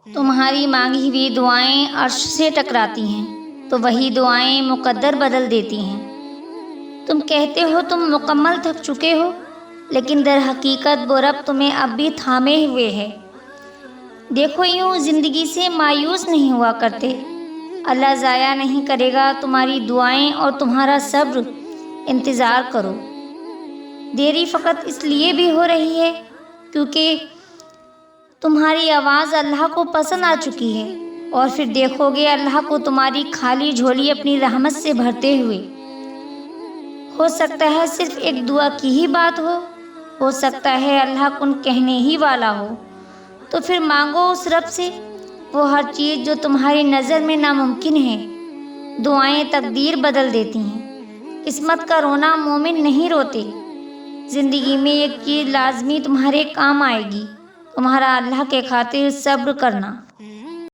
تمہاری مانگی ہوئی دعائیں عرش سے ٹکراتی ہیں تو وہی دعائیں مقدر بدل دیتی ہیں۔ تم کہتے ہو تم مکمل تھک چکے ہو، لیکن در حقیقت وہ رب تمہیں اب بھی تھامے ہوئے ہے۔ دیکھو یوں زندگی سے مایوس نہیں ہوا کرتے، اللہ ضائع نہیں کرے گا تمہاری دعائیں اور تمہارا صبر۔ انتظار کرو۔ دیری فقط اس لیے بھی ہو رہی ہے کیونکہ تمہاری آواز اللہ کو پسند آ چکی ہے، اور پھر دیکھو گے اللہ کو تمہاری خالی جھولی اپنی رحمت سے بھرتے ہوئے۔ ہو سکتا ہے صرف ایک دعا کی ہی بات ہو سکتا ہے اللہ کن کہنے ہی والا ہو، تو پھر مانگو اس رب سے وہ ہر چیز جو تمہاری نظر میں ناممکن ہے۔ دعائیں تقدیر بدل دیتی ہیں۔ قسمت کا رونا مومن نہیں روتے۔ زندگی میں ایک چیز لازمی تمہارے کام آئے گی، تمہارا اللہ کے خاطر صبر کرنا۔